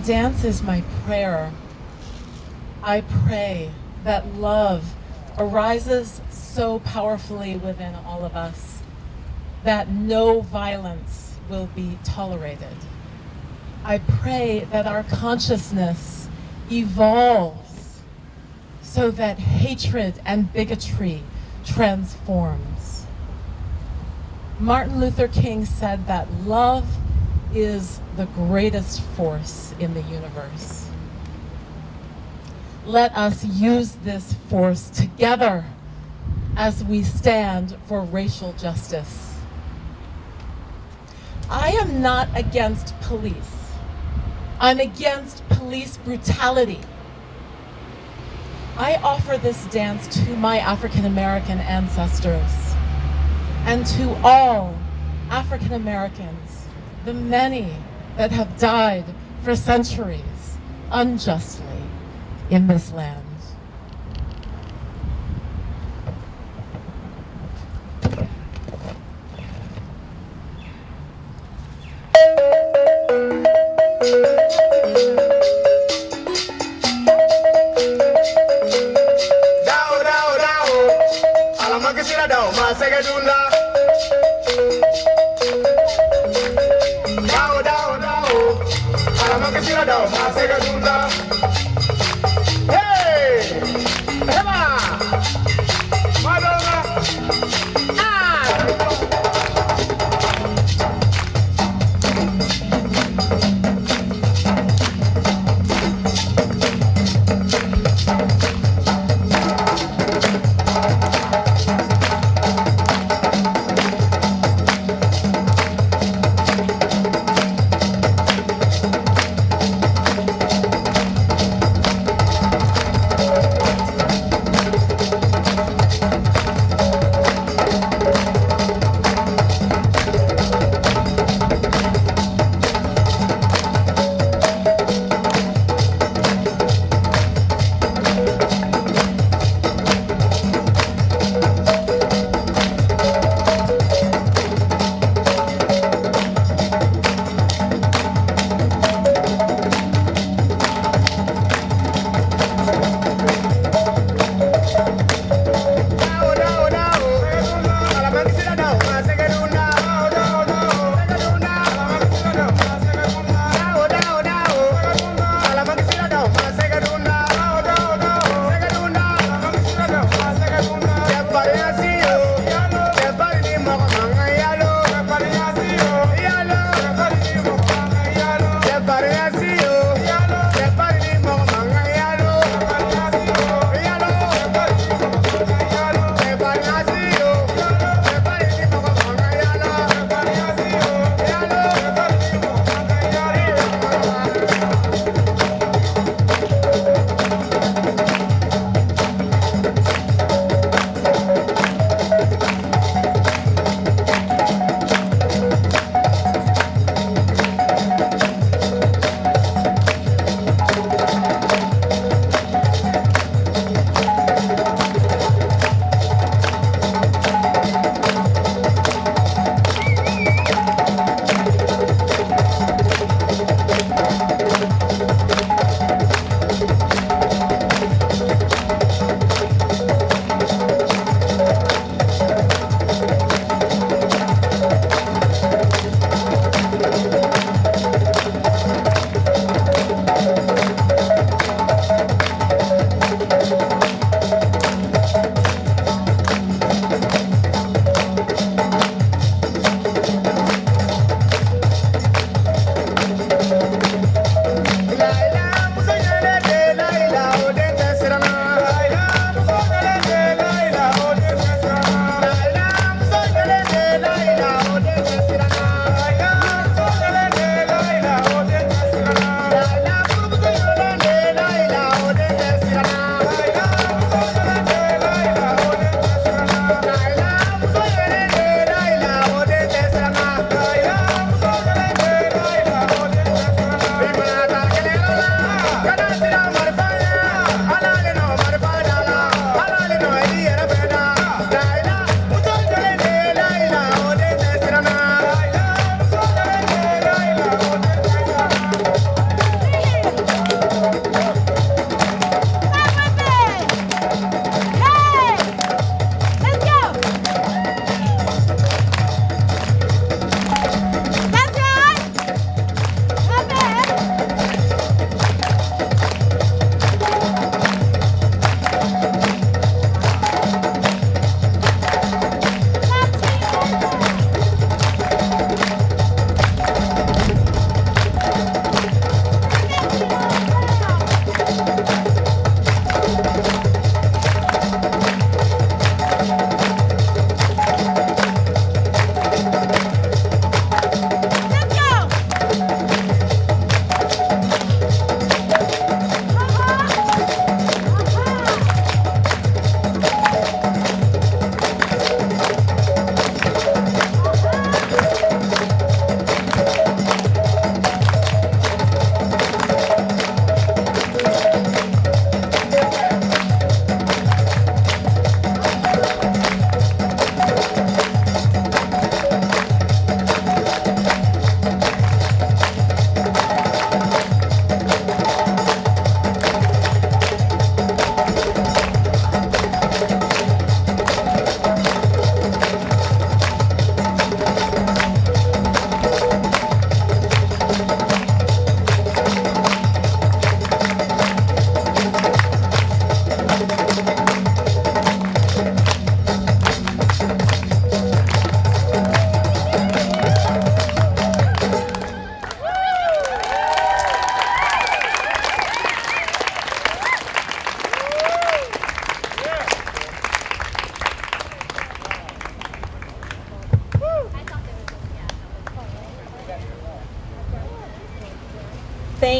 dance is my prayer. I pray that love arises so powerfully within all of us that no violence will be tolerated. I pray that our consciousness evolves so that hatred and bigotry transforms. Martin Luther King said that love is the greatest force in the universe. Let us use this force together as we stand for racial justice. I am not against police. I'm against police brutality. I offer this dance to my African American ancestors and to all African Americans, the many that have died for centuries unjustly in this land.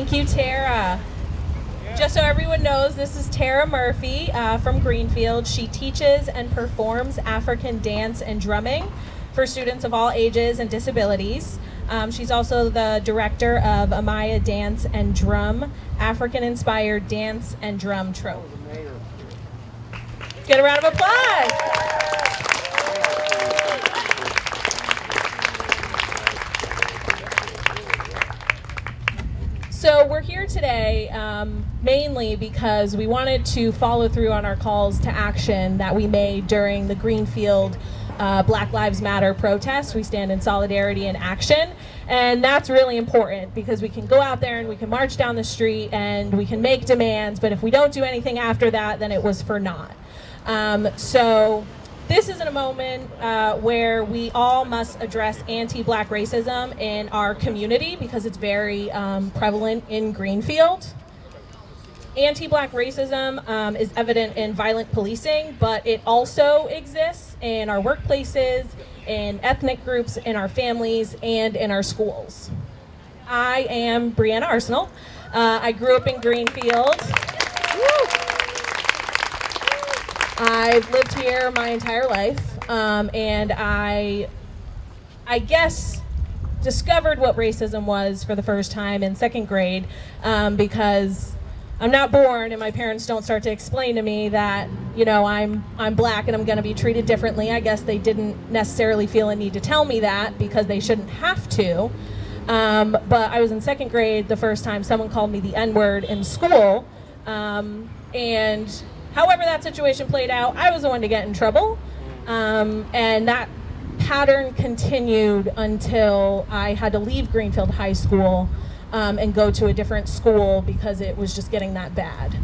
Thank you, Tara. Just so everyone knows, this is Tara Murphy from Greenfield. She teaches and performs African dance and drumming for students of all ages and disabilities. She's also the director of Amaya Dance and Drum, African-inspired dance and drum troupe. Get a round of applause. So we're here today mainly because we wanted to follow through on our calls to action that we made during the Greenfield Black Lives Matter protest. We stand in solidarity and action, and that's really important because we can go out there and we can march down the street and we can make demands, but if we don't do anything after that, then it was for naught. So this is in a moment where we all must address anti-Black racism in our community because it's very prevalent in Greenfield. Anti-Black racism is evident in violent policing, but it also exists in our workplaces, in ethnic groups, in our families, and in our schools. I am Brianna Arsenal. I grew up in Greenfield. I've lived here my entire life, and I guess discovered what racism was for the first time in second grade because I'm not born and my parents don't start to explain to me that, you know, I'm Black and I'm going to be treated differently. I guess they didn't necessarily feel a need to tell me that because they shouldn't have to. But I was in second grade the first time someone called me the N-word in school, and however that situation played out, I was the one to get in trouble, and that pattern continued until I had to leave Greenfield High School and go to a different school because it was just getting that bad.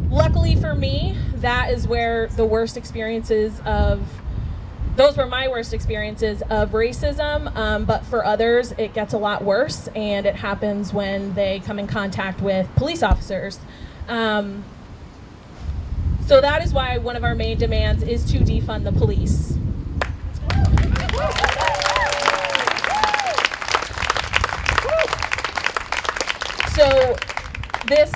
Luckily for me, that is where the worst experiences of those were my worst experiences of racism, but for others, it gets a lot worse, and it happens when they come in contact with police officers. So that is why one of our main demands is to defund the police. So this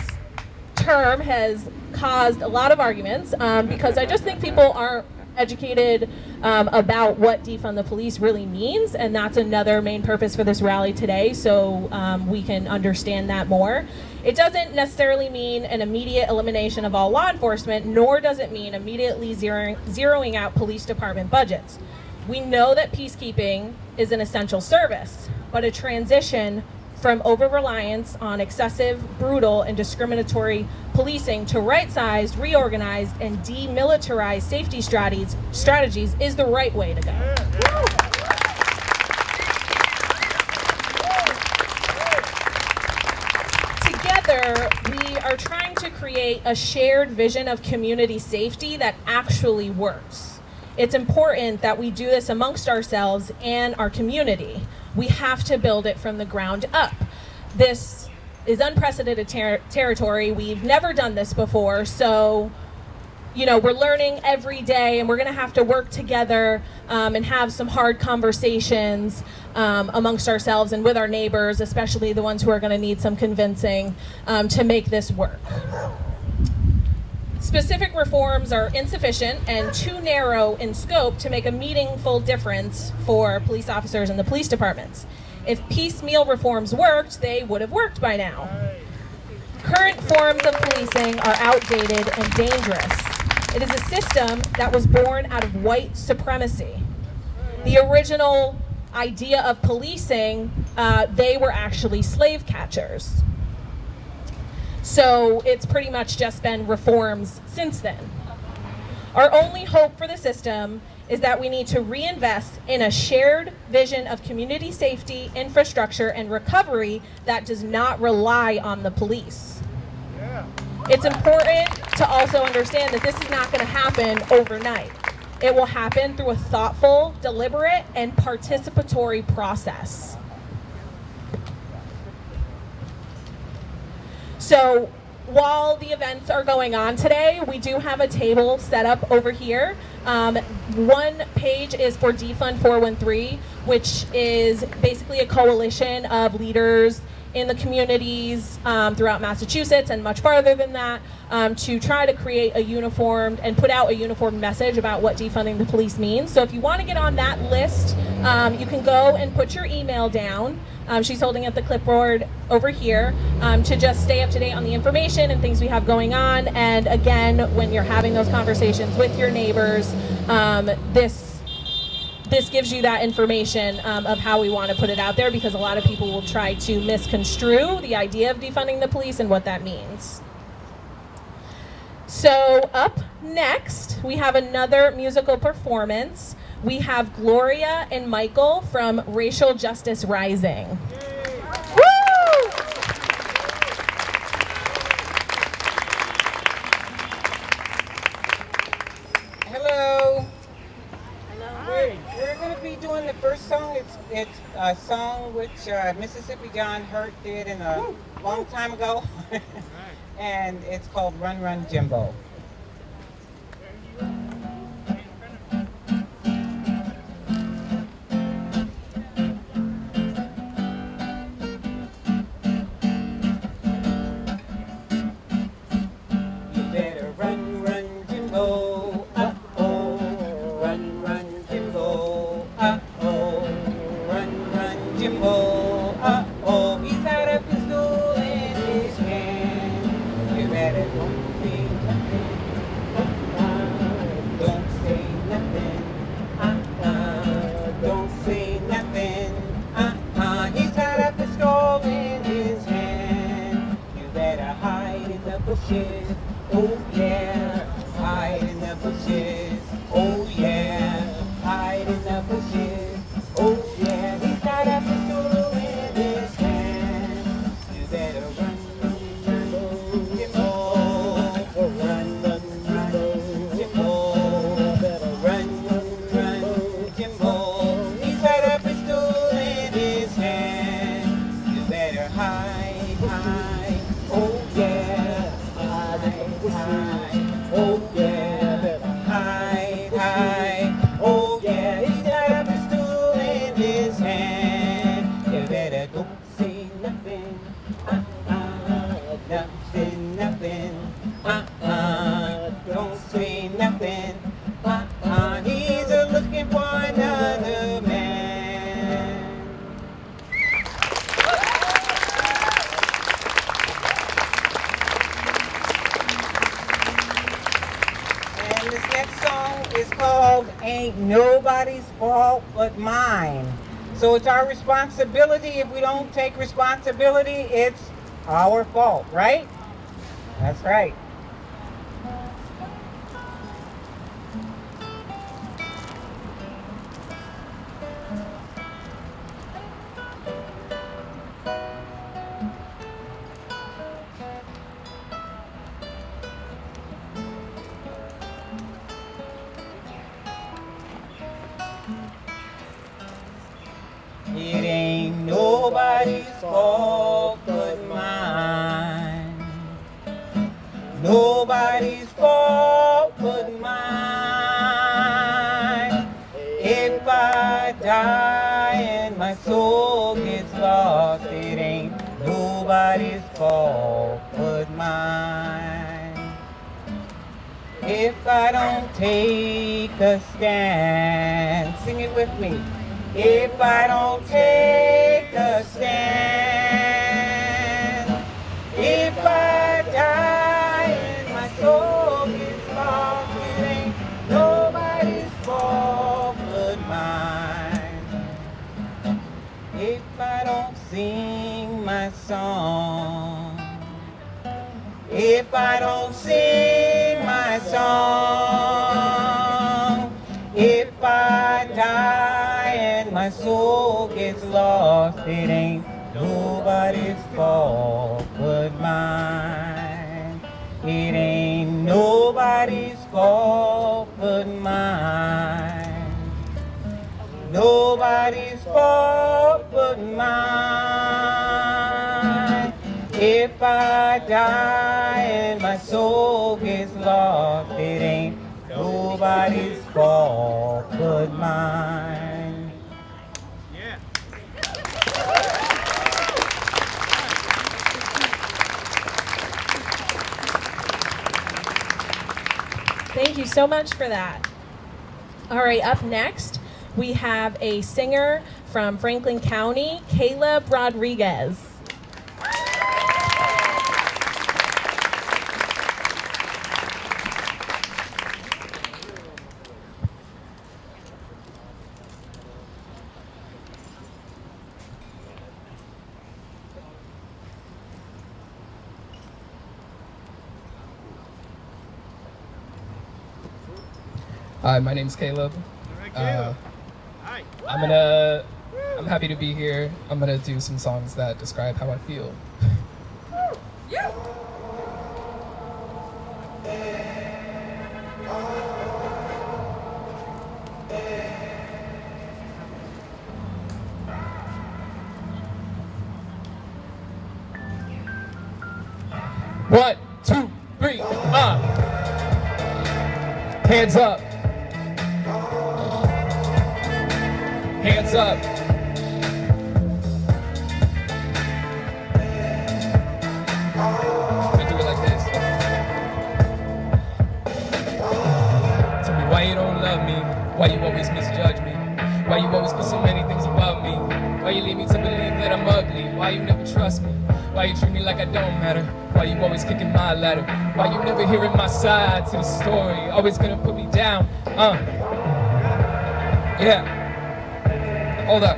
term has caused a lot of arguments because I just think people aren't educated about what defund the police really means, and that's another main purpose for this rally today, so we can understand that more. It doesn't necessarily mean an immediate elimination of all law enforcement, nor does it mean immediately zeroing out police department budgets. We know that peacekeeping is an essential service, but a transition from over-reliance on excessive, brutal, and discriminatory policing to right-sized, reorganized, and demilitarized safety strategies is the right way to go. Together, we are trying to create a shared vision of community safety that actually works. It's important that we do this amongst ourselves and our community. We have to build it from the ground up. This is unprecedented territory. We've never done this before, so you know, we're learning every day, and we're going to have to work together and have some hard conversations amongst ourselves and with our neighbors, especially the ones who are going to need some convincing to make this work. Specific reforms are insufficient and too narrow in scope to make a meaningful difference for police officers and the police departments. If piecemeal reforms worked, they would have worked by now. Current forms of policing are outdated and dangerous. It is a system that was born out of white supremacy. The original idea of policing, they were actually slave catchers. So it's pretty much just been reforms since then. Our only hope for the system is that we need to reinvest in a shared vision of community safety, infrastructure, and recovery that does not rely on the police. It's important to also understand that this is not going to happen overnight. It will happen through a thoughtful, deliberate, and participatory process. So while the events are going on today, we do have a table set up over here One page is for Defund 413, which is basically a coalition of leaders in the communities throughout Massachusetts and much farther than that, to try to create a uniformed and put out a uniformed message about what defunding the police means. So if you want to get on that list, you can go and put your email down. She's holding up the clipboard over here, to just stay up to date on the information and things we have going on. And again, when you're having those conversations with your neighbors, this gives you that information of how we want to put it out there, because a lot of people will try to misconstrue the idea of defunding the police and what that means. So up next, we have another musical performance. We have Gloria and Michael from Racial Justice Rising. Woo! Hello. We're going to be doing the first song. It's a song which Mississippi John Hurt did a long time ago, and it's called Run Run Jimbo. You better run, run, Jimbo. Jimbo, uh-oh, he's got a pistol in his hand. You better don't say nothing, don't say nothing, don't say nothing, he's got a pistol in his hand. You better hide in the bushes, oh yeah, hide in the bushes, oh yeah, hide in the bushes, oh yeah, he's got a pistol in his hand. You better run, run, Jimbo, run, run, Jimbo, better run, run, Jimbo, he's got a pistol in his hand. You better hide, hide, oh yeah, hide, oh yeah, hide, hide, oh yeah, he's got a pistol in his hand. You better don't say nothing, nothing, nothing, don't say nothing, he's looking for another man. And this next song is called Ain't Nobody's Fault But Mine. So it's our responsibility. If we don't take responsibility, it's our fault, right? That's right. It ain't nobody's fault but mine. Nobody's fault but mine. If I die and my soul gets lost, it ain't nobody's fault but mine. If I don't take a stand, sing it with me. If I don't take a stand, if I die and my soul gets lost, it ain't nobody's fault but mine. If I don't sing my song, if I don't sing my song, if I die and my soul gets lost, it ain't nobody's fault but mine. It ain't nobody's fault but mine. Nobody's fault but mine. If I die and my soul gets lost, it ain't nobody's fault but mine. Yeah. Thank you so much for that. All right, up next, we have a singer from Franklin County, Caleb Rodriguez. Hi, my name's Caleb. All right, Caleb. Hi. I'm happy to be here. I'm gonna do some songs that describe how I feel. One, two, three, hands up. Hands up. We do it like this. Tell me why you don't love me, why you always misjudge me, why you always put so many things above me, why you lead me to believe that I'm ugly, why you never trust me, why you treat me like I don't matter, why you always kicking my ladder, why you never hearing my side to the story, always gonna put me down, yeah. Hold up.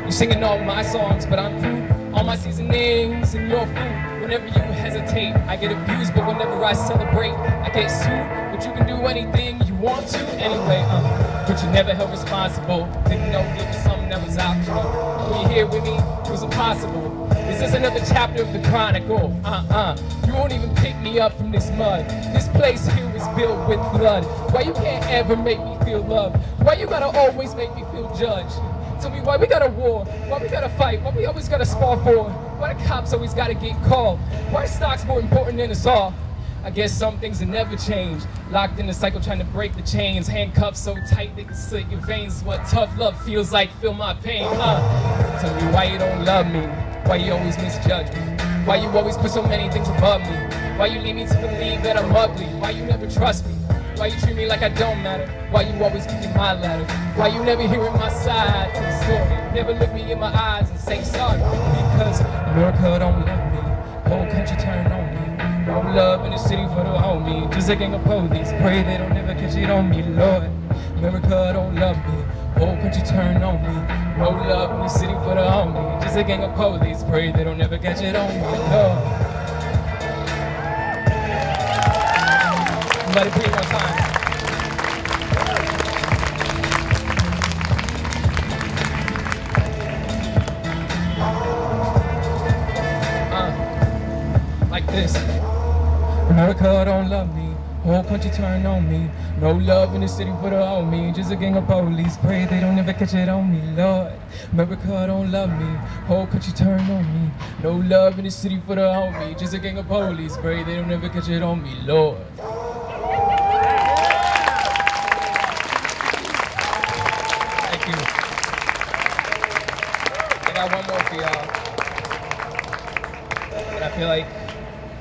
You're singing all my songs, but I'm through all my seasonings and you're food. Whenever you hesitate, I get abused, but whenever I celebrate, I get sued. But you can do anything you want to anyway, but you never held responsible. Didn't know there was something that was optional. When you're here with me, it was impossible. Is this another chapter of the chronicle? You won't even pick me up from this mud. This place here was built with blood. Why you can't ever make me feel loved? Why you gotta always make me feel judged? Tell me why we got a war, why we gotta fight, why we always gotta spar for, why the cops always gotta get called, why stock's more important than us all. I guess some things will never change. Locked in the cycle trying to break the chains, handcuffed so tight they can slit your veins. What tough love feels like, feel my pain, Tell me why you don't love me, why you always misjudge me, why you always put so many things above me, why you lead me to believe that I'm ugly, why you never trust me, why you treat me like I don't matter, why you always kicking my ladder, why you never hearing my side to the story, never look me in my eyes and say sorry, because America don't love me, whole country turn on me, no love in the city for the homie, just a gang of police, pray they don't ever catch it on me, Lord, America don't love me, whole country turn on me, no love in the city for the homie, just a gang of police, pray they don't ever catch it on me, Lord. Let it breathe one time. Like this. America don't love me, whole country turn on me, no love in the city for the homie, just a gang of police, pray they don't ever catch it on me, Lord. America don't love me, whole country turn on me, no love in the city for the homie, just a gang of police, pray they don't ever catch it on me, Lord. I got one more for y'all. And I feel like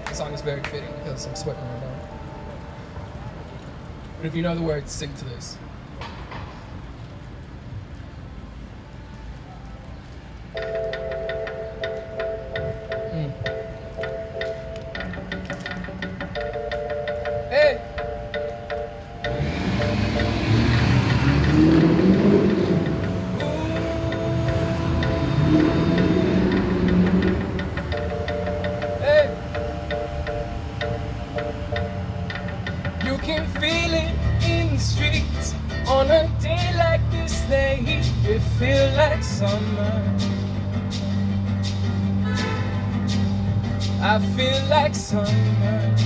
the song is very fitting because I'm sweating right now. But if you know the words, sing to this. Hey! You can feel it in the streets on a day like this. It feel like summer. I feel like summer.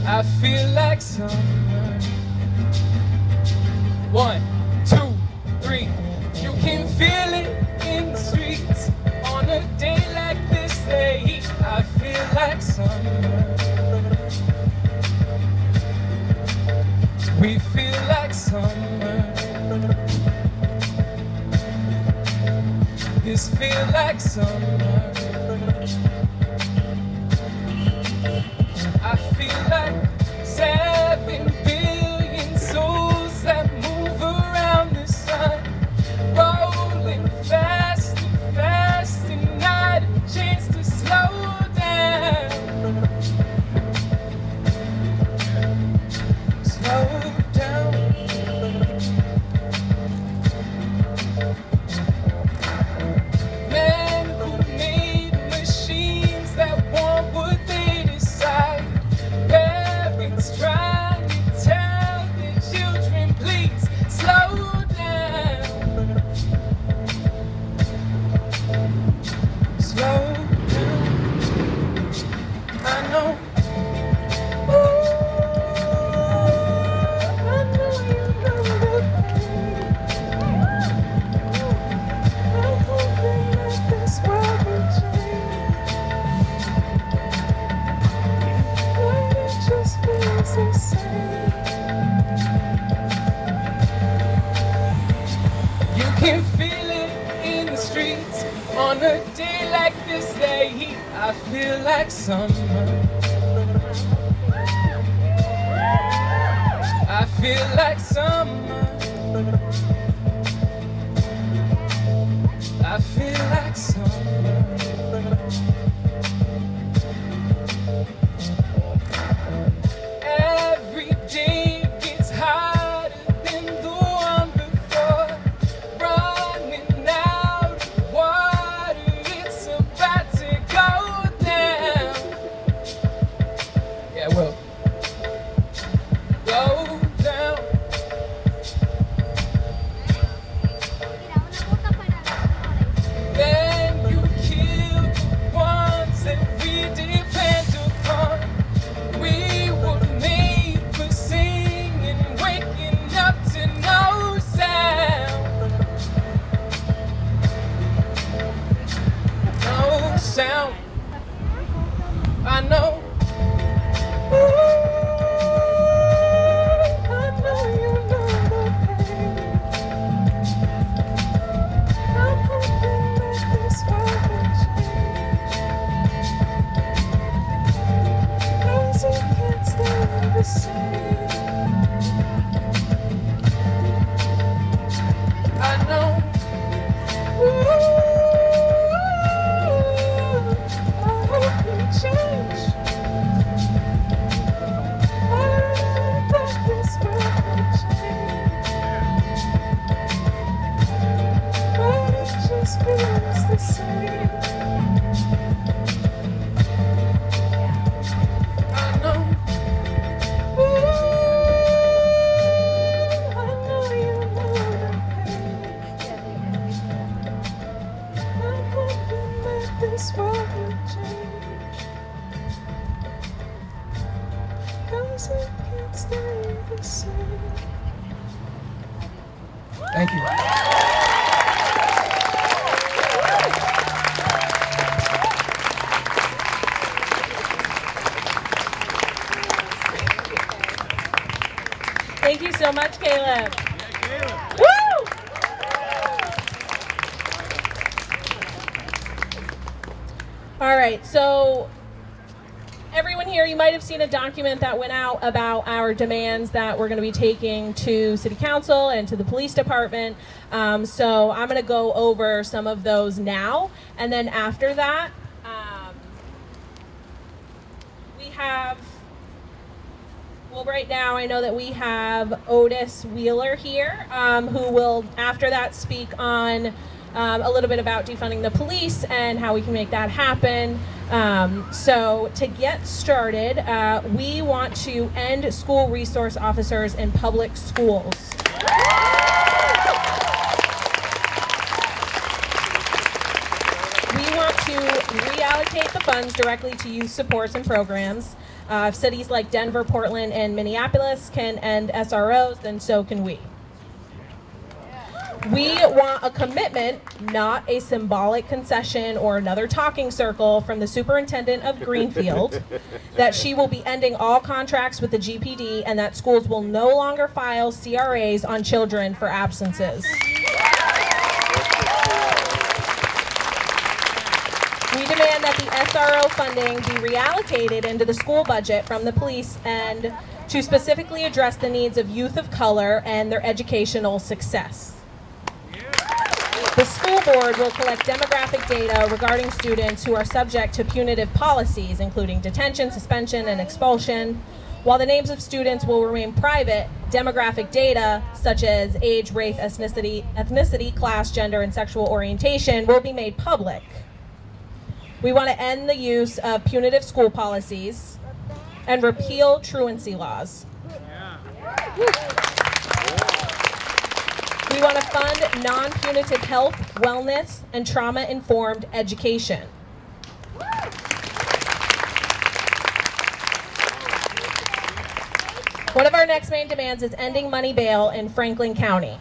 I feel like summer. 1, 2, 3. You can feel it in the streets on a day like this. I feel like summer. this feel like summer. I feel like 7 billion souls that move around the sun, rolling fast and fast, and not a chance to slow down. Slow down. Men who made machines that want what they decide. Parents trying to tell their children, please slow down. Slow down. I know. Ooh, I know you know the pain. I'm hoping that this world will change. But it just feels the same. You can feel it in the streets on a day like this day. I feel like summer. I feel like summer. I feel like summer. Every day gets harder than the one before. Running out of water, it's about to go down. Yeah, well, go down. Then you kill the ones that we depend upon. We were made for singing, waking up to no sound. No sound. I know. Ooh, I know you know the pain. I'm hoping that this world will change. 'Cause it can't stay the same. I know. Ooh, I hope you change. I hope that this world will change. But it just feels the same. I know. Ooh, I know you know the pain. I'm hoping that this world will change. 'Cause it can't stay the same. Thank you. Thank you so much, Caleb. Yeah, Caleb. Woo! All right, so everyone here, you might have seen a document that went out about our demands that we're going to be taking to City Council and to the police department. So I'm going to go over some of those now, and then after that, we have. Well, right now I know that we have Otis Wheeler here, who will, after that, speak on a little bit about defunding the police and how we can make that happen. So to get started, we want to end school resource officers in public schools. We want to reallocate the funds directly to youth supports and programs. If cities like Denver, Portland, and Minneapolis can end SROs, then so can we. We want a commitment, not a symbolic concession or another talking circle from the superintendent of Greenfield, that she will be ending all contracts with the GPD and that schools will no longer file CRAs on children for absences. We demand that the SRO funding be reallocated into the school budget from the police and to specifically address the needs of youth of color and their educational success. The school board will collect demographic data regarding students who are subject to punitive policies, including detention, suspension, and expulsion. While the names of students will remain private, demographic data such as age, race, ethnicity, class, gender, and sexual orientation will be made public. We want to end the use of punitive school policies and repeal truancy laws. We want to fund non-punitive health, wellness, and trauma-informed education. One of our next main demands is ending money bail in Franklin County.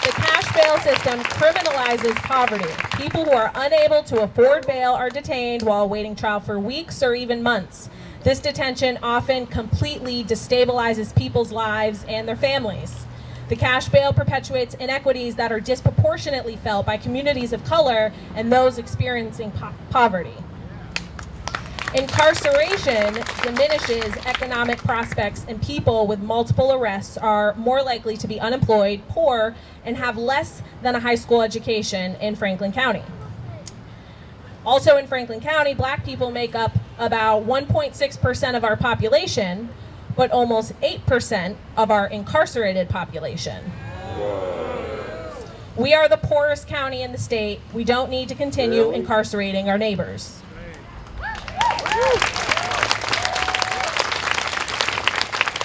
The cash bail system criminalizes poverty. People who are unable to afford bail are detained while awaiting trial for weeks or even months. This detention often completely destabilizes people's lives and their families. The cash bail perpetuates inequities that are disproportionately felt by communities of color and those experiencing poverty. Incarceration diminishes economic prospects, and people with multiple arrests are more likely to be unemployed, poor, and have less than a high school education in Franklin County. Also in Franklin County, Black people make up about 1.6% of our population, but almost 8% of our incarcerated population. We are the poorest county in the state. We don't need to continue incarcerating our neighbors.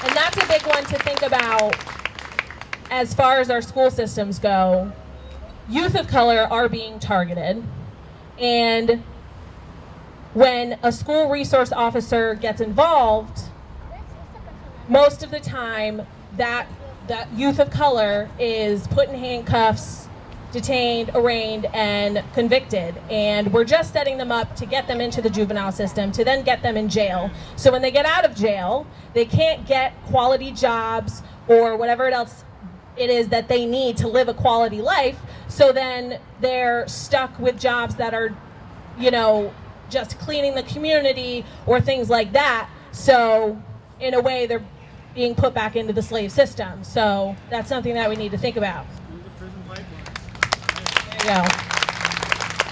And that's a big one to think about as far as our school systems go. Youth of color are being targeted, and when a school resource officer gets involved, most of the time that youth of color is put in handcuffs, detained, arraigned, and convicted. And we're just setting them up to get them into the juvenile system, to then get them in jail. So when they get out of jail, they can't get quality jobs or whatever else it is that they need to live a quality life. So then they're stuck with jobs that are, just cleaning the community or things like that. So in a way, they're being put back into the slave system. So that's something that we need to think about. There you go.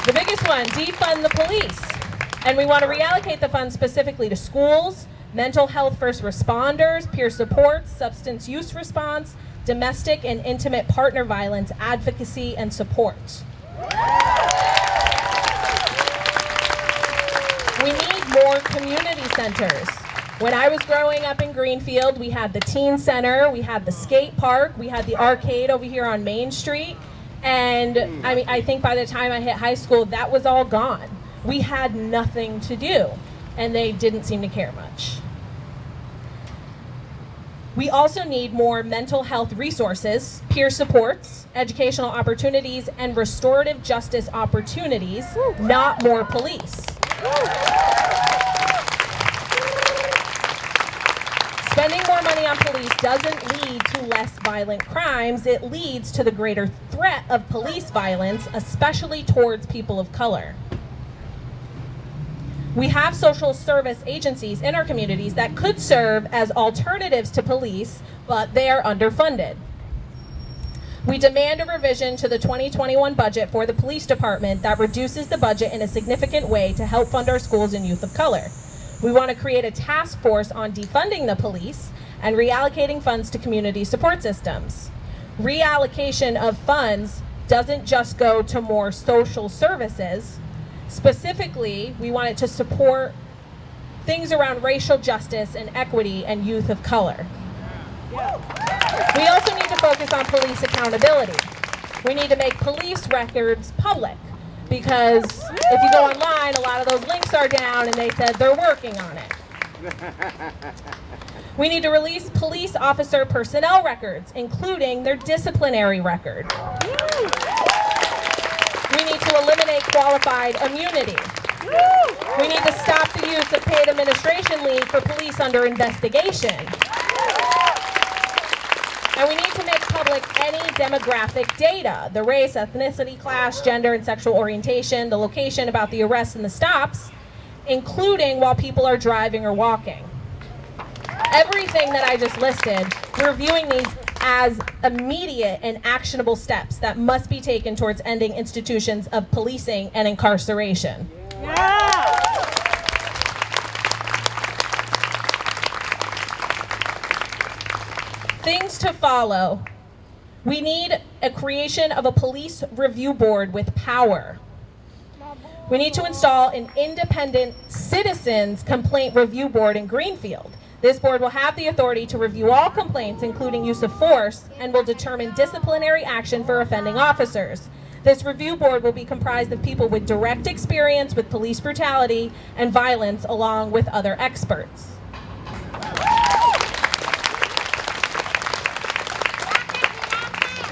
The biggest one, defund the police. And we want to reallocate the funds specifically to schools, mental health first responders, peer support, substance use response, domestic and intimate partner violence, advocacy, and support. We need more community centers. When I was growing up in Greenfield, we had the teen center, we had the skate park, we had the arcade over here on Main Street. And I think by the time I hit high school, that was all gone. We had nothing to do, and they didn't seem to care much. We also need more mental health resources, peer supports, educational opportunities, and restorative justice opportunities, not more police. Spending more money on police doesn't lead to less violent crimes. It leads to the greater threat of police violence, especially towards people of color. We have social service agencies in our communities that could serve as alternatives to police, but they are underfunded. We demand a revision to the 2021 budget for the police department that reduces the budget in a significant way to help fund our schools and youth of color. We want to create a task force on defunding the police and reallocating funds to community support systems. Reallocation of funds doesn't just go to more social services. Specifically, we want it to support things around racial justice and equity and youth of color. We also need to focus on police accountability. We need to make police records public, because if you go online, a lot of those links are down and they said they're working on it. We need to release police officer personnel records, including their disciplinary record. We need to eliminate qualified immunity. We need to stop the use of paid administration leave for police under investigation. And we need to make public public any demographic data, the race, ethnicity, class, gender, and sexual orientation, the location about the arrests and the stops, including while people are driving or walking. Everything that I just listed, we're viewing these as immediate and actionable steps that must be taken towards ending institutions of policing and incarceration. Yeah. Things to follow. We need a creation of a police review board with power. We need to install an independent citizens complaint review board in Greenfield. This board will have the authority to review all complaints, including use of force, and will determine disciplinary action for offending officers. This review board will be comprised of people with direct experience with police brutality and violence, along with other experts.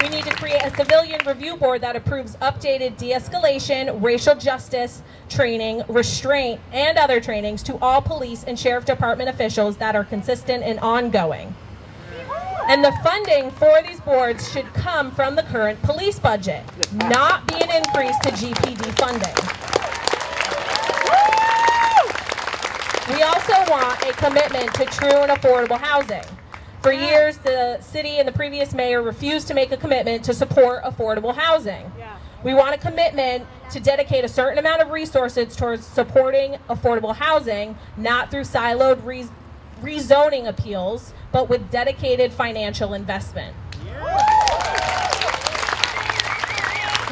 We need to create a civilian review board that approves updated de-escalation, racial justice training, restraint, and other trainings to all police and sheriff department officials that are consistent and ongoing. And the funding for these boards should come from the current police budget, not be an increase to GPD funding. We also want a commitment to true and affordable housing. For years, the city and the previous mayor refused to make a commitment to support affordable housing. We want a commitment to dedicate a certain amount of resources towards supporting affordable housing, not through siloed rezoning appeals, but with dedicated financial investment.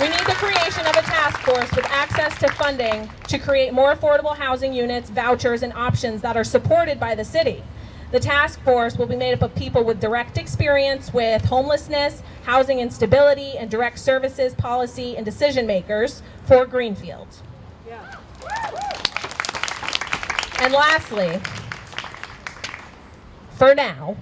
We need the creation of a task force with access to funding to create more affordable housing units, vouchers, and options that are supported by the city. The task force will be made up of people with direct experience with homelessness, housing instability, and direct services, policy, and decision makers for Greenfield. And lastly, for now,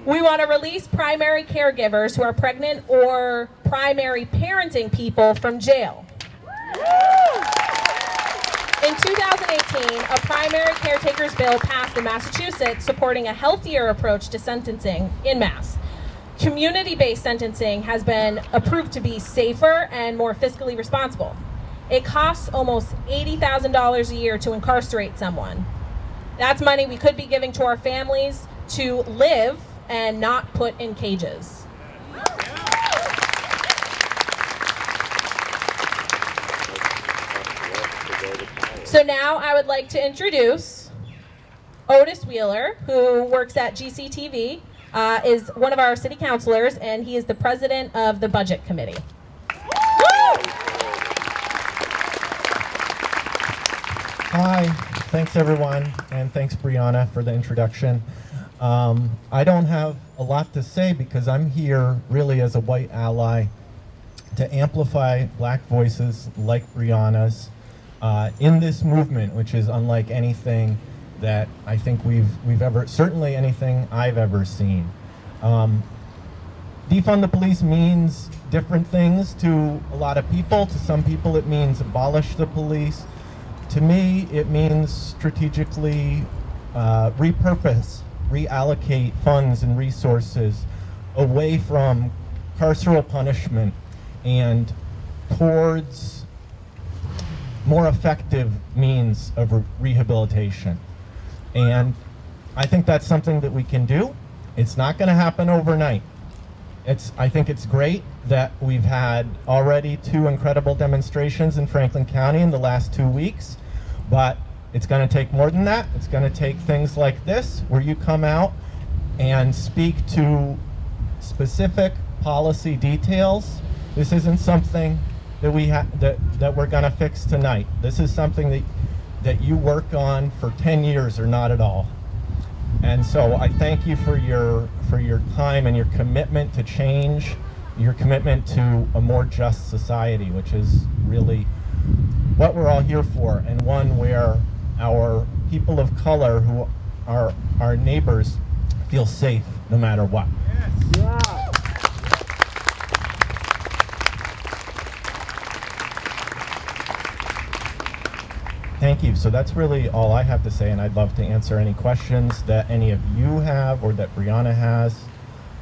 we want to release primary caregivers who are pregnant or primary parenting people from jail. In 2018, a primary caretakers bill passed in Massachusetts supporting a healthier approach to sentencing in Mass. Community-based sentencing has been approved to be safer and more fiscally responsible. It costs almost $80,000 a year to incarcerate someone. That's money we could be giving to our families to live and not put in cages. So now I would like to introduce Otis Wheeler, who works at GCTV, is one of our city councilors, and he is the president of the budget committee. Hi, thanks everyone, and thanks Brianna for the introduction. I don't have a lot to say because I'm here really as a white ally to amplify black voices like Brianna's in this movement, which is unlike anything that I think we've ever, certainly anything I've ever seen. Defund the police means different things to a lot of people. To some people it means abolish the police. To me it means strategically repurpose, reallocate funds and resources away from carceral punishment and towards more effective means of rehabilitation. And I think that's something that we can do. It's not going to happen overnight. I think it's great that we've had already 2 incredible demonstrations in Franklin County in the last 2 weeks, but it's going to take more than that. It's going to take things like this, where you come out and speak to specific policy details. This isn't something that that we're going to fix tonight. This is something that you work on for 10 years or not at all. And so I thank you for your time and your commitment to change, your commitment to a more just society, which is really what we're all here for, and one where our people of color who are our neighbors feel safe no matter what. Yeah. Thank you. So that's really all I have to say, and I'd love to answer any questions that any of you have or that Brianna has.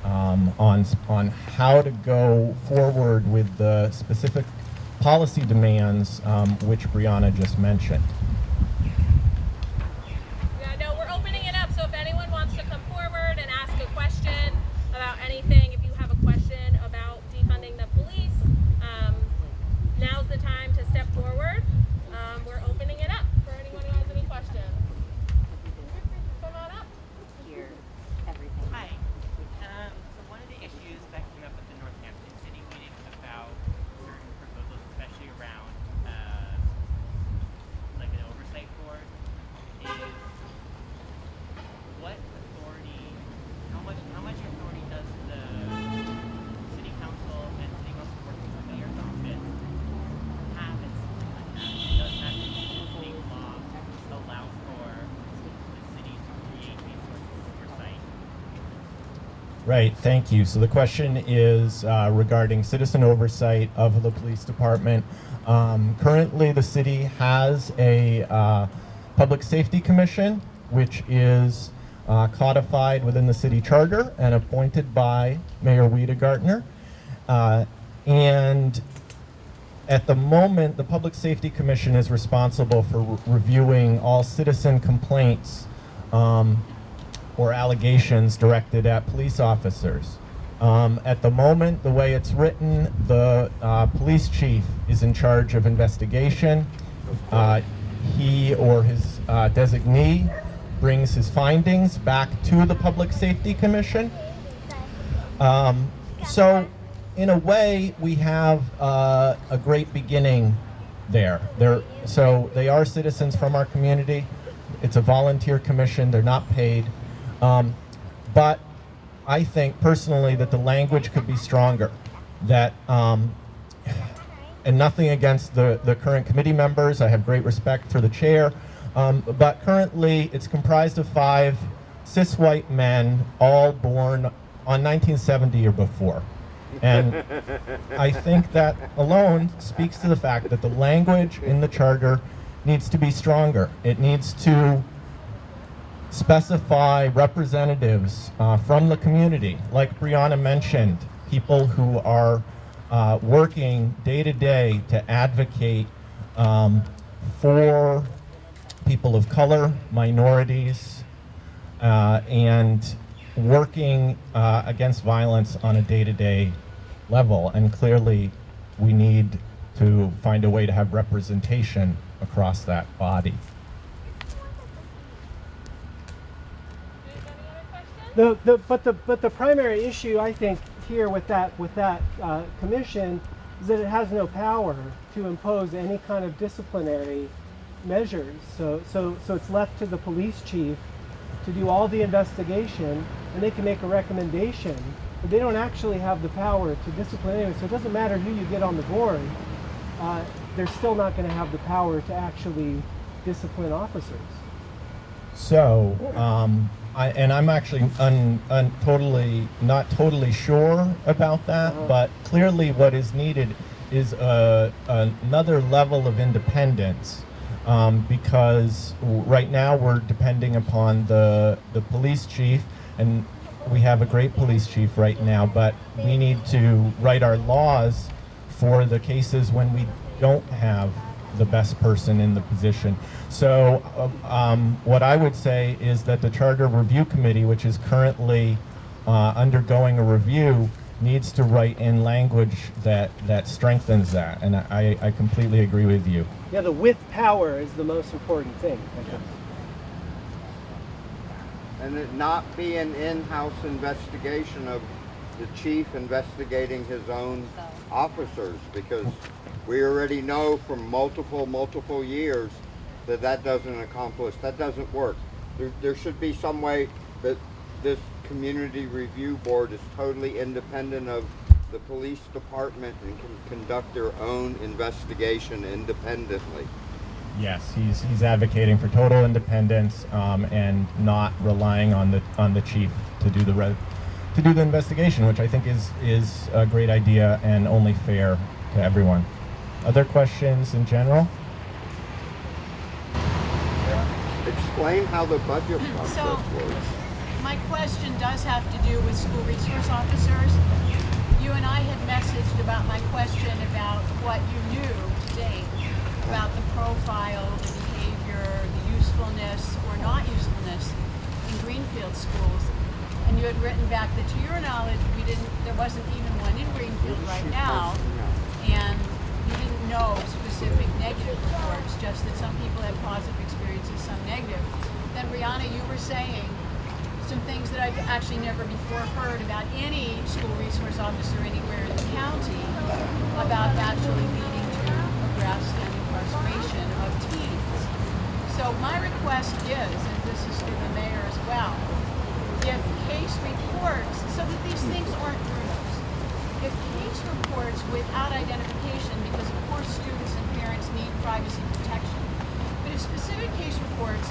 on how to go forward with the specific policy demands which Brianna just mentioned. Yeah, no, we're opening it up, so if anyone wants to come forward and ask a question about anything, if you have a question about defunding the police, now's the time to step forward. We're opening it up for anyone who has any questions. Come on up. Hear everything. Hi. So one of the issues that came up at the Northampton City meeting about certain proposals, especially around like an oversight board, is what authority, how much authority does the city council and city council working with the mayor's office have in something like that? Does that existing law allow for the city to create these sorts of oversight? Right, thank you. So the question is regarding citizen oversight of the police department. Currently, the city has a public safety commission, which is codified within the city charter and appointed by Mayor Wiedegartner. And at the moment, the Public Safety Commission is responsible for reviewing all citizen complaints or allegations directed at police officers. At the moment, the way it's written, the police chief is in charge of investigation. He or his designee brings his findings back to the Public Safety Commission. So in a way, we have a great beginning there. So they are citizens from our community. It's a volunteer commission. They're not paid. But I think personally that the language could be stronger. That, and nothing against the current committee members. I have great respect for the chair. But currently it's comprised of 5 cis white men, all born on 1970 or before. And I think that alone speaks to the fact that the language in the charter needs to be stronger. It needs to specify representatives from the community, like Brianna mentioned, people who are working day to day to advocate for people of color, minorities, and working against violence on a day-to-day level. And clearly, we need to find a way to have representation across that body. But the primary issue, I think, here with that commission is that it has no power to impose any kind of disciplinary measures. So it's left to the police chief to do all the investigation, and they can make a recommendation, but they don't actually have the power to discipline anyone. So it doesn't matter who you get on the board, they're still not going to have the power to actually discipline officers. So, I'm actually not totally sure about that, but clearly what is needed is another level of independence, because right now we're depending upon the police chief, and we have a great police chief right now, but we need to write our laws for the cases when we don't have the best person in the position. So what I would say is that the Charter Review Committee, which is currently undergoing a review, needs to write in language that strengthens that, and I completely agree with you. Yeah, the with power is the most important thing, I think. And it not be an in-house investigation of the chief investigating his own officers, because we already know from multiple years that doesn't accomplish, that doesn't work. There should be some way that this community review board is totally independent of the police department and can conduct their own investigation independently. Yes, he's advocating for total independence and not relying on the chief to do the investigation, which I think is a great idea and only fair to everyone. Other questions in general? Explain how the budget process works. my question does have to do with school resource officers. You and I had messaged about my question about what you knew to date about the profile, the behavior, the usefulness or not usefulness in Greenfield schools. And you had written back that to your knowledge, there wasn't even one in Greenfield right now, and you didn't know specific negative reports, just that some people had positive experiences, some negative. Then Brianna, you were saying some things that I've actually never before heard about any school resource officer anywhere in the county about actually leading to arrest and incarceration of teens. So my request is, and this is to the mayor as well, if case reports, so that these things aren't rumors, if case reports without identification, because of course students and parents need privacy protection, but if specific case reports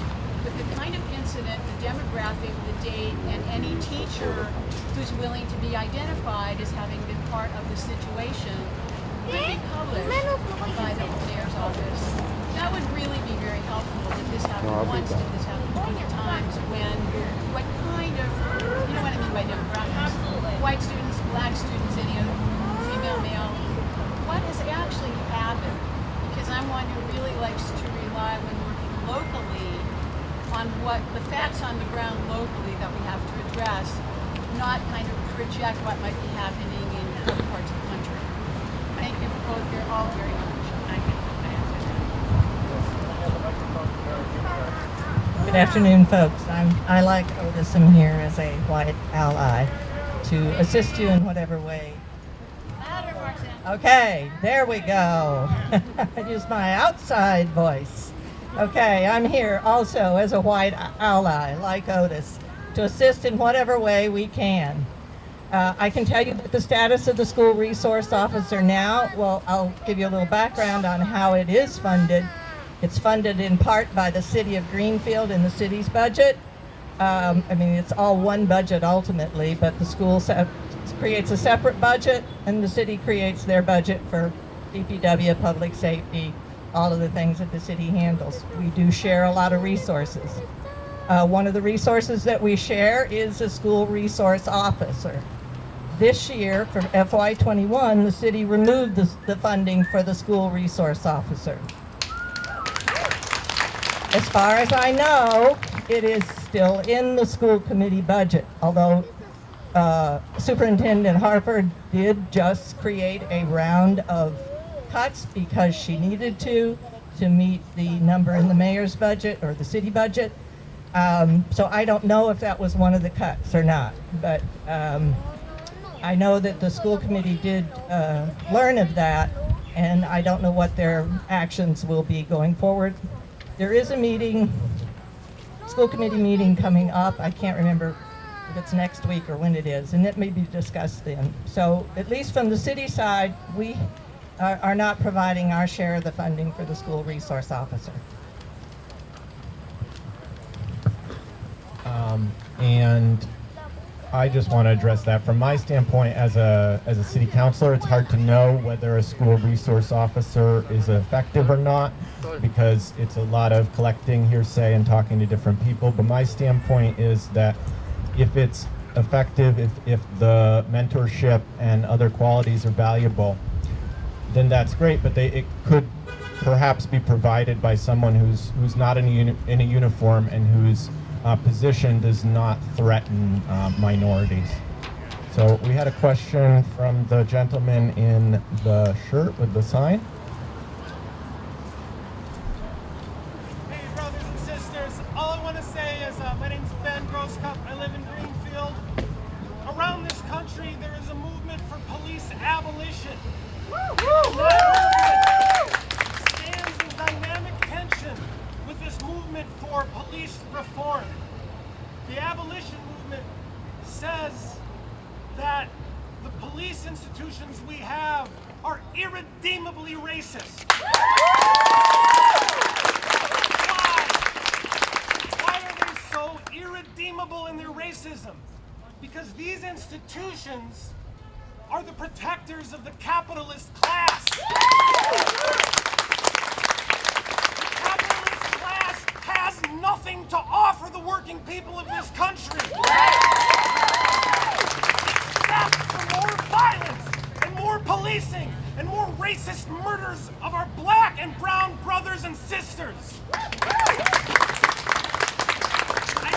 with the kind of incident, the demographic, the date, and any teacher who's willing to be identified as having been part of the situation would be published by the mayor's office, that would really be very helpful. If this happened once, did this happen 20 times, when, what kind of, you know what I mean by demographics? Absolutely. White students, black students, any other, female, male, what has actually happened? Because I'm one who really likes to rely when working locally on what the facts on the ground locally that we have to address, not kind of project what might be happening in other parts of the country. Thank you both. You're all very much. Good afternoon, folks. I like Otis. I'm here as a white ally to assist you in whatever way. Louder, Roxanne. Okay, there we go. I use my outside voice. Okay, I'm here also as a white ally, like Otis, to assist in whatever way we can. I can tell you that the status of the school resource officer now, well, I'll give you a little background on how it is funded. It's funded in part by the city of Greenfield in the city's budget. I mean, it's all one budget ultimately, but the school creates a separate budget and the city creates their budget for DPW, public safety, all of the things that the city handles. We do share a lot of resources. One of the resources that we share is a school resource officer. This year, for FY21, the city removed the funding for the school resource officer. As far as I know, it is still in the school committee budget, although Superintendent Harper did just create a round of cuts because she needed to meet the number in the mayor's budget or the city budget. So I don't know if that was one of the cuts or not, but I know that the school committee did learn of that, and I don't know what their actions will be going forward. There is a meeting, school committee meeting coming up. I can't remember if it's next week or when it is, and it may be discussed then. So at least from the city side, we are not providing our share of the funding for the school resource officer. And I just want to address that. From my standpoint as a city councilor, it's hard to know whether a school resource officer is effective or not because it's a lot of collecting hearsay and talking to different people. But my standpoint is that if it's effective, if the mentorship and other qualities are valuable, then that's great. But it could perhaps be provided by someone who's not in a uniform and whose position does not threaten minorities. So we had a question from the gentleman in the shirt with the sign. Hey, brothers and sisters. All I want to say is my name's Ben Grosscup. I live in Greenfield. Around this country, there is a movement for police abolition. Stands in dynamic tension with this movement for police reform. The abolition movement says that the police institutions we have are irredeemably racist. Why are they so irredeemable in their racism? Because these institutions are the protectors of the capitalist class. The capitalist class has nothing to offer the working people of this country. Except for more violence and more policing and more racist murders of our black and brown brothers and sisters. I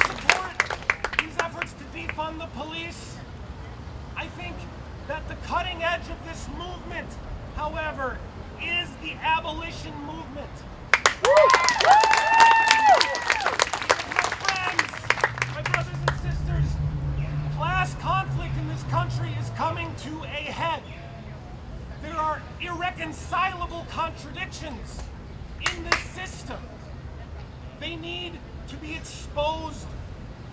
support these efforts to defund the police. I think that the cutting edge of this movement, however, is the abolition movement. My friends, my brothers and sisters, class conflict in this country is coming to a head. There are irreconcilable contradictions in this system. They need to be exposed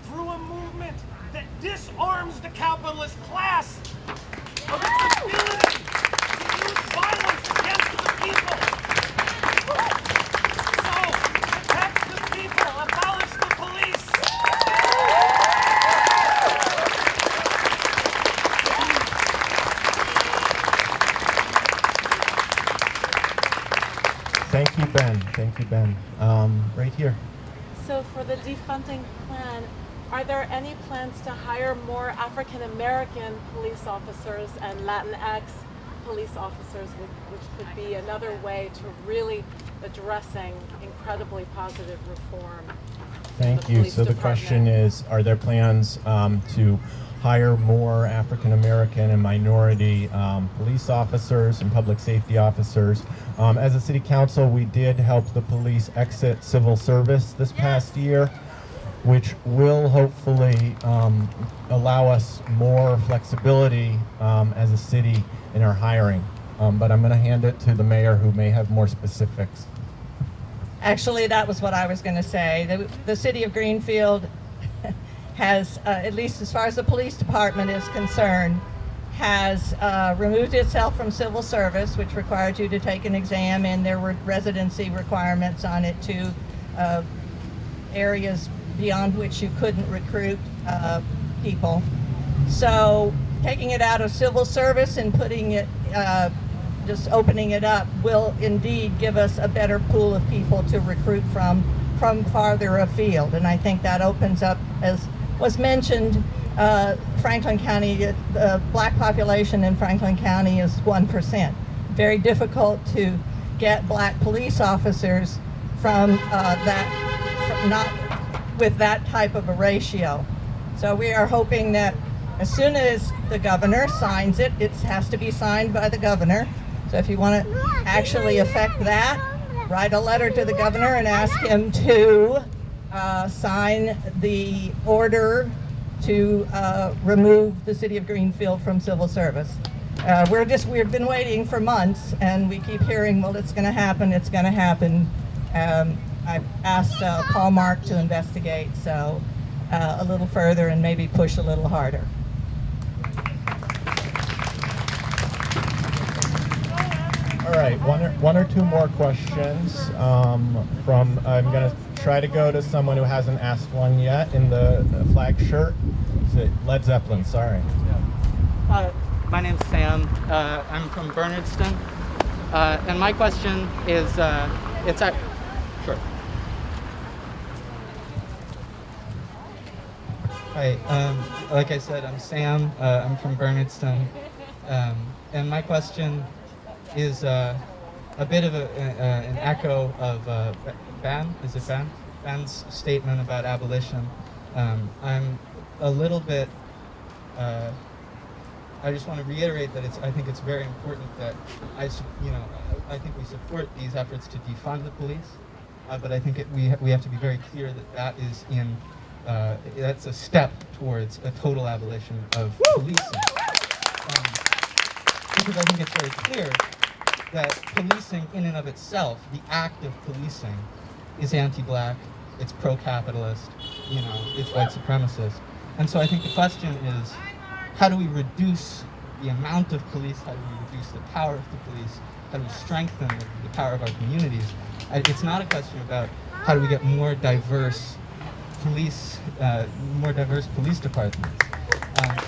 through a movement that disarms the capitalist class of its ability to use violence against the people. So, protect the people, abolish the police. Thank you, Ben. Thank you, Ben. Right here. So for the defunding plan, are there any plans to hire more African American police officers and Latinx police officers, which could be another way to really addressing incredibly positive reform? Thank you. So the question is, are there plans to hire more African American and minority police officers and public safety officers? As a city council, we did help the police exit civil service this past year, which will hopefully allow us more flexibility as a city in our hiring. But I'm going to hand it to the mayor, who may have more specifics. Actually, that was what I was going to say. The city of Greenfield has, at least as far as the police department is concerned, has removed itself from civil service, which required you to take an exam, and there were residency requirements on it to areas beyond which you couldn't recruit people. So taking it out of civil service and putting it, just opening it up, will indeed give us a better pool of people to recruit from farther afield. And I think that opens up, as was mentioned, Franklin County, the black population in Franklin County is 1%. Very difficult to get black police officers from not with that type of a ratio. So we are hoping that as soon as the governor signs it, it has to be signed by the governor. So if you want to actually affect that, write a letter to the governor and ask him to sign the order to remove the city of Greenfield from civil service. We've been waiting for months, and we keep hearing, well, it's going to happen, it's going to happen. I've asked Paul Mark to investigate, so a little further and maybe push a little harder. All right, one or two more questions I'm going to try to go to someone who hasn't asked one yet in the flag shirt. Is it Led Zeppelin? Sorry. My name's Sam. I'm from Bernardston. And my question is, sure. Hi, like I said, I'm Sam. I'm from Bernardston. And my question is a bit of an echo of Ben's statement about abolition. I'm a little bit, I just want to reiterate that I think it's very important that I think we support these efforts to defund the police, but I think we have to be very clear that is that's a step towards a total abolition of policing. Because I think it's very clear that policing in and of itself, the act of policing, is anti-black, it's pro-capitalist, it's white supremacist. And so I think the question is, how do we reduce the amount of police? How do we reduce the power of the police? How do we strengthen the power of our communities? It's not a question about how do we get more diverse police departments.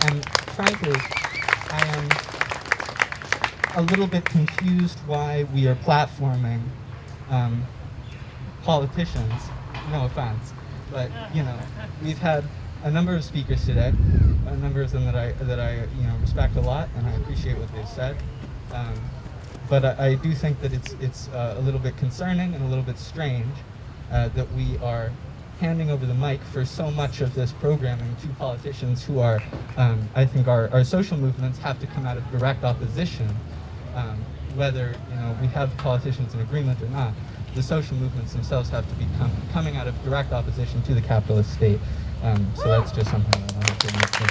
And frankly, I am a little bit confused why we are platforming politicians no offense, but we've had a number of speakers today, a number of them that I respect a lot, and I appreciate what they've said. But I do think that it's a little bit concerning and a little bit strange that we are handing over the mic for so much of this programming to politicians who are, I think our social movements have to come out of direct opposition, whether we have politicians in agreement or not. The social movements themselves have to be coming out of direct opposition to the capitalist state. So that's just something I wanted to make clear.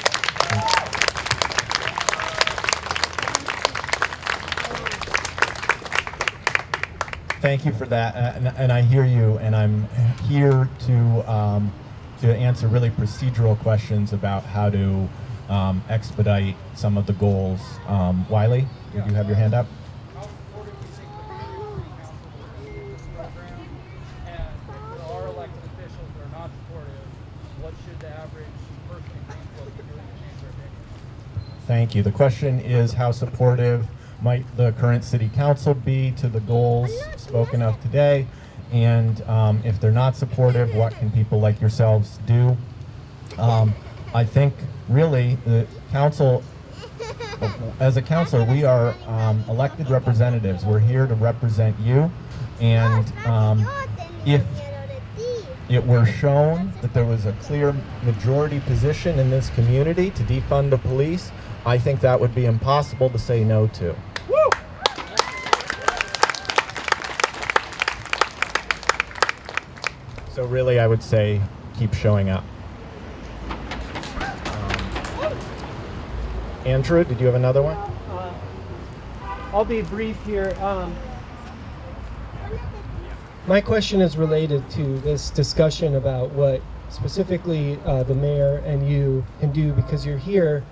Thank you for that, and I hear you, and I'm here to answer really procedural questions about how to expedite some of the goals. Wiley, did you have your hand up? How supportive do you think the mayor and city council will be of this program? And if there are elected officials that are not supportive, what should the average person in Greenfield be doing to change their opinion? Thank you. The question is, how supportive might the current city council be to the goals spoken of today? And if they're not supportive, what can people like yourselves do? I think really the council, as a council, we are elected representatives. We're here to represent you. And if it were shown that there was a clear majority position in this community to defund the police, I think that would be impossible to say no to. So really, I would say keep showing up. Andrew, did you have another one? I'll be brief here. My question is related to this discussion about what specifically the mayor and you can do, because you're here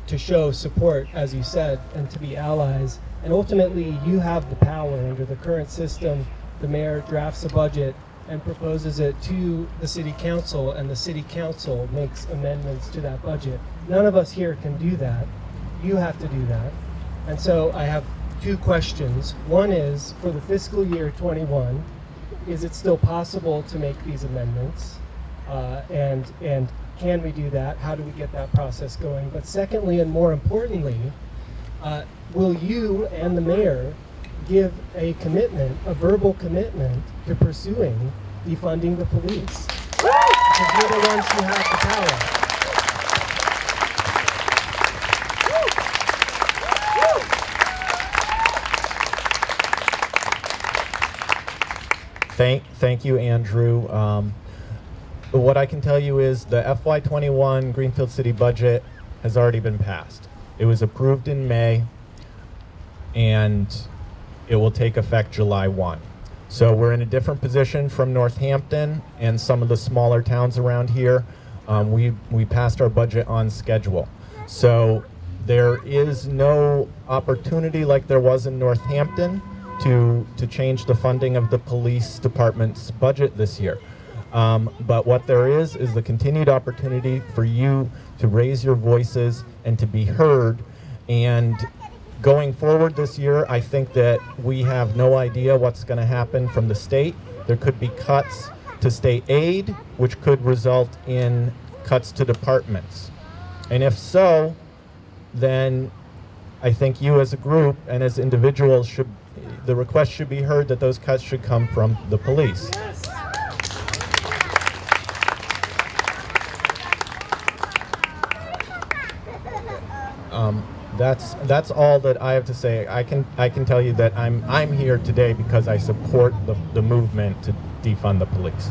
to show support, as you said, and to be allies. And ultimately, you have the power under the current system. The mayor drafts a budget and proposes it to the city council, and the city council makes amendments to that budget. None of us here can do that. You have to do that. And so I have two questions. One is, for the fiscal year 21, is it still possible to make these amendments? And can we do that? How do we get that process going? But secondly, and more importantly, will you and the mayor give a commitment, a verbal commitment, to pursuing defunding the police? Because you're the ones who have the power. Thank you, Andrew. What I can tell you is the FY21 Greenfield City budget has already been passed. It was approved in May, and it will take effect July 1. So we're in a different position from Northampton and some of the smaller towns around here. We passed our budget on schedule. So there is no opportunity like there was in Northampton to change the funding of the police department's budget this year. But what there is the continued opportunity for you to raise your voices and to be heard. And going forward this year, I think that we have no idea what's going to happen from the state. There could be cuts to state aid, which could result in cuts to departments. And if so, then I think you as a group and as individuals the request should be heard that those cuts should come from the police. That's all that I have to say. I can tell you that I'm here today because I support the movement to defund the police.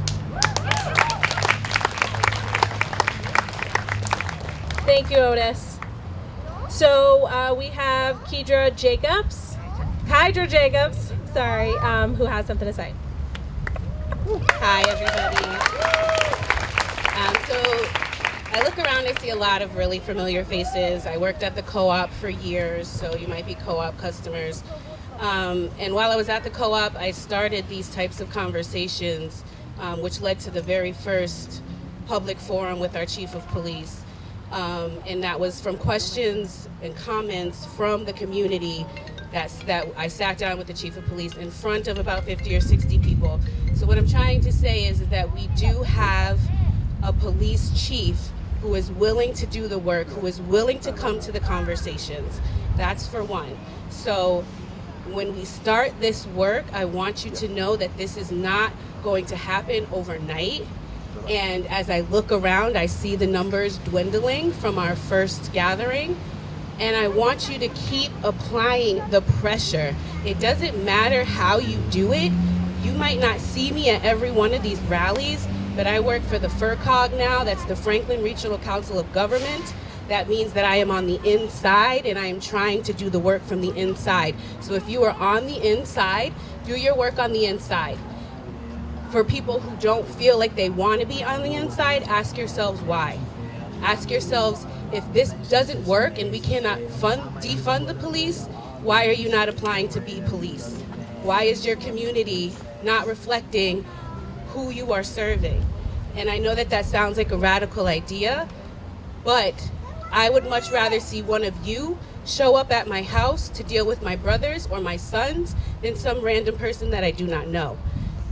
Thank you, Otis. So we have Kydra Jacobs, sorry, who has something to say. Hi, everybody. So I look around, I see a lot of really familiar faces. I worked at the co-op for years, so you might be co-op customers. And while I was at the co-op, I started these types of conversations, which led to the very first public forum with our chief of police. And that was from questions and comments from the community that I sat down with the chief of police in front of about 50 or 60 people. So what I'm trying to say is that we do have a police chief who is willing to do the work, who is willing to come to the conversations. That's for one. So when we start this work, I want you to know that this is not going to happen overnight. And as I look around, I see the numbers dwindling from our first gathering. And I want you to keep applying the pressure. It doesn't matter how you do it. You might not see me at every one of these rallies, but I work for the FRCOG now. That's the Franklin Regional Council of Government. That means that I am on the inside and I am trying to do the work from the inside. So if you are on the inside, do your work on the inside. For people who don't feel like they want to be on the inside, ask yourselves why. Ask yourselves, if this doesn't work and we cannot defund the police, why are you not applying to be police? Why is your community not reflecting who you are serving? And I know that that sounds like a radical idea, but I would much rather see one of you show up at my house to deal with my brothers or my sons than some random person that I do not know.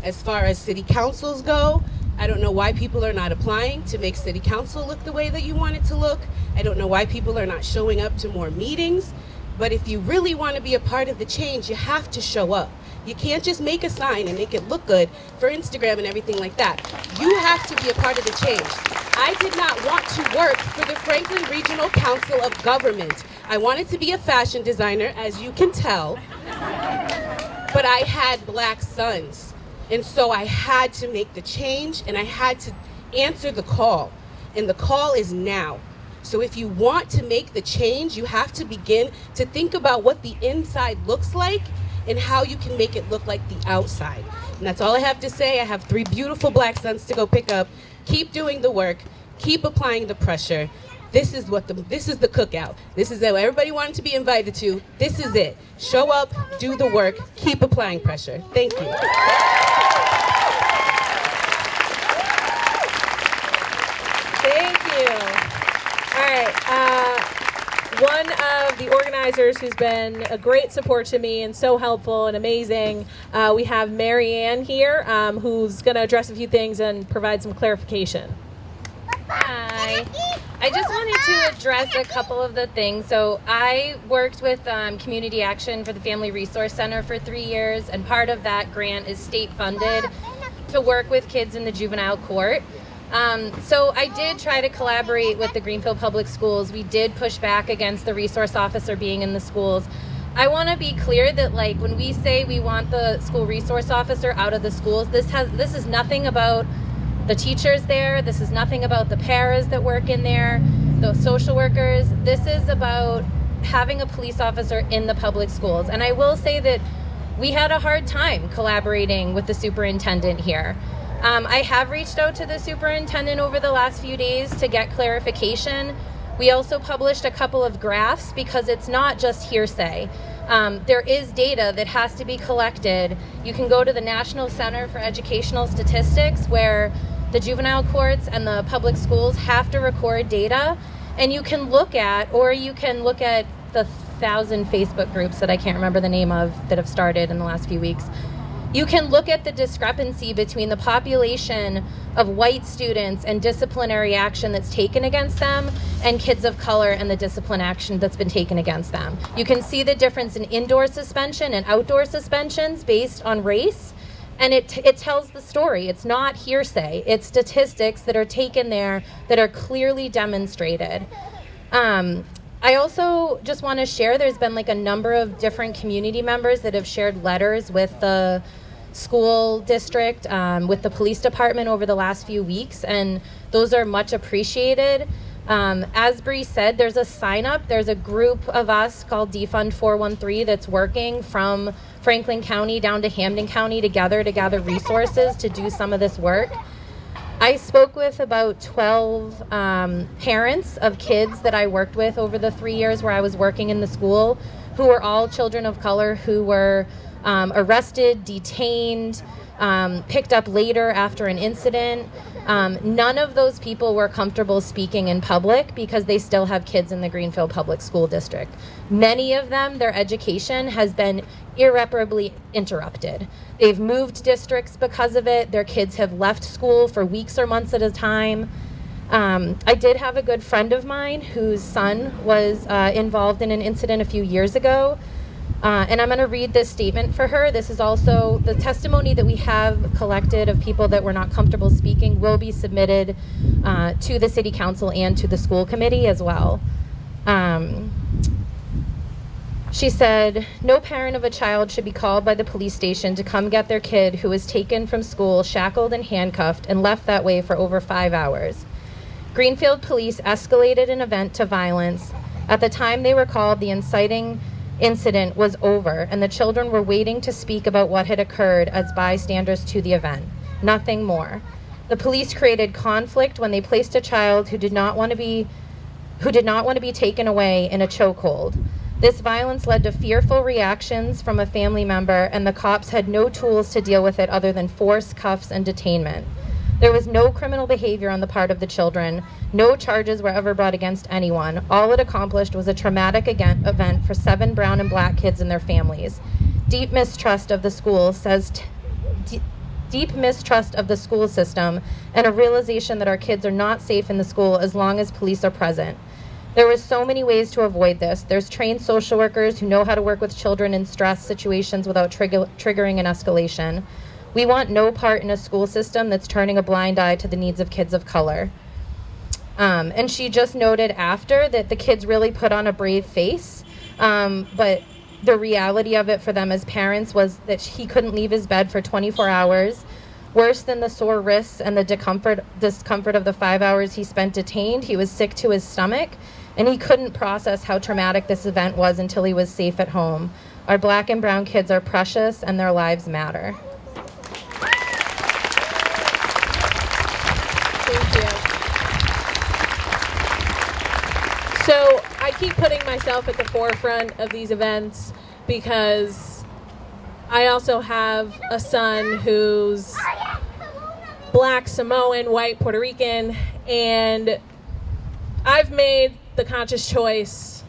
As far as city councils go, I don't know why people are not applying to make city council look the way that you want it to look. I don't know why people are not showing up to more meetings. But if you really want to be a part of the change, you have to show up. You can't just make a sign and make it look good for Instagram and everything like that. You have to be a part of the change. I did not want to work for the Franklin Regional Council of Government. I wanted to be a fashion designer, as you can tell, but I had black sons. And so I had to make the change and I had to answer the call. And the call is now. So if you want to make the change, you have to begin to think about what the inside looks like and how you can make it look like the outside. And that's all I have to say. I have 3 beautiful black sons to go pick up. Keep doing the work. Keep applying the pressure. This is the cookout. This is what everybody wanted to be invited to. This is it. Show up, do the work, keep applying pressure. Thank you. Thank you. All right. One of the organizers who's been a great support to me and so helpful and amazing, we have Mary Ann here, who's going to address a few things and provide some clarification. Hi. I just wanted to address a couple of the things. So I worked with Community Action for the Family Resource Center for 3 years, and part of that grant is state funded to work with kids in the juvenile court. So I did try to collaborate with the Greenfield Public Schools. We did push back against the resource officer being in the schools. I want to be clear that, like, when we say we want the school resource officer out of the schools, this is nothing about the teachers there. This is nothing about the paras that work in there, the social workers. This is about having a police officer in the public schools. And I will say that we had a hard time collaborating with the superintendent here. I have reached out to the superintendent over the last few days to get clarification. We also published a couple of graphs because it's not just hearsay. There is data that has to be collected. You can go to the National Center for Educational Statistics, where the juvenile courts and the public schools have to record data, and you can look at the 1,000 Facebook groups that I can't remember the name of that have started in the last few weeks. You can look at the discrepancy between the population of white students and disciplinary action that's taken against them and kids of color and the discipline action that's been taken against them. You can see the difference in indoor suspension and outdoor suspensions based on race, and it tells the story. It's not hearsay. It's statistics that are taken there that are clearly demonstrated. I also just want to share, there's been like a number of different community members that have shared letters with the school district, with the police department over the last few weeks, and those are much appreciated. As Bree said, there's a sign up. There's a group of us called Defund 413 that's working from Franklin County down to Hamden County to gather resources to do some of this work. I spoke with about 12 parents of kids that I worked with over the 3 years where I was working in the school, who were all children of color who were arrested, detained, picked up later after an incident. None of those people were comfortable speaking in public because they still have kids in the Greenfield Public School District. Many of them, their education has been irreparably interrupted. They've moved districts because of it. Their kids have left school for weeks or months at a time. I did have a good friend of mine whose son was involved in an incident a few years ago. And I'm going to read this statement for her. This is also the testimony that we have collected of people that were not comfortable speaking will be submitted to the city council and to the school committee as well. She said, "No parent of a child should be called by the police station to come get their kid who was taken from school, shackled and handcuffed, and left that way for over 5 hours. Greenfield police escalated an event to violence. At the time they were called, the inciting incident was over, and the children were waiting to speak about what had occurred as bystanders to the event. Nothing more. The police created conflict when they placed a child who did not want to be taken away in a chokehold. This violence led to fearful reactions from a family member, and the cops had no tools to deal with it other than force, cuffs, and detainment. There was no criminal behavior on the part of the children. No charges were ever brought against anyone. All it accomplished was a traumatic event for 7 brown and black kids and their families. Deep mistrust of the school system, and a realization that our kids are not safe in the school as long as police are present. There were so many ways to avoid this. There's trained social workers who know how to work with children in stress situations without triggering an escalation. We want no part in a school system that's turning a blind eye to the needs of kids of color." And she just noted after that the kids really put on a brave face, but the reality of it for them as parents was that he couldn't leave his bed for 24 hours. Worse than the sore wrists and the discomfort of the 5 hours he spent detained, he was sick to his stomach, and he couldn't process how traumatic this event was until he was safe at home. Our black and brown kids are precious, and their lives matter. Thank you. So I keep putting myself at the forefront of these events because I also have a son who's black, Samoan, white, Puerto Rican, and I've made the conscious choice,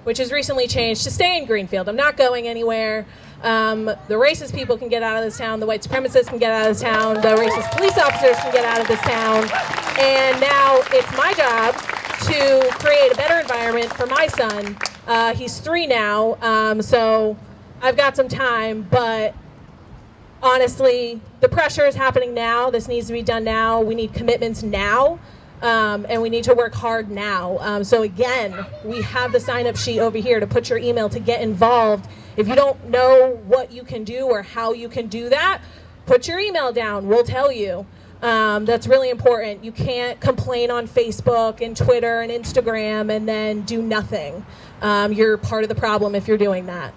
which has recently changed, to stay in Greenfield. I'm not going anywhere. The racist people can get out of this town. The white supremacists can get out of this town. The racist police officers can get out of this town. And now it's my job to create a better environment for my son. He's 3 now, so I've got some time, but honestly, the pressure is happening now. This needs to be done now. We need commitments now, and we need to work hard now. So again, we have the sign-up sheet over here to put your email to get involved. If you don't know what you can do or how you can do that, put your email down. We'll tell you. That's really important. You can't complain on Facebook and Twitter and Instagram and then do nothing. You're part of the problem if you're doing that.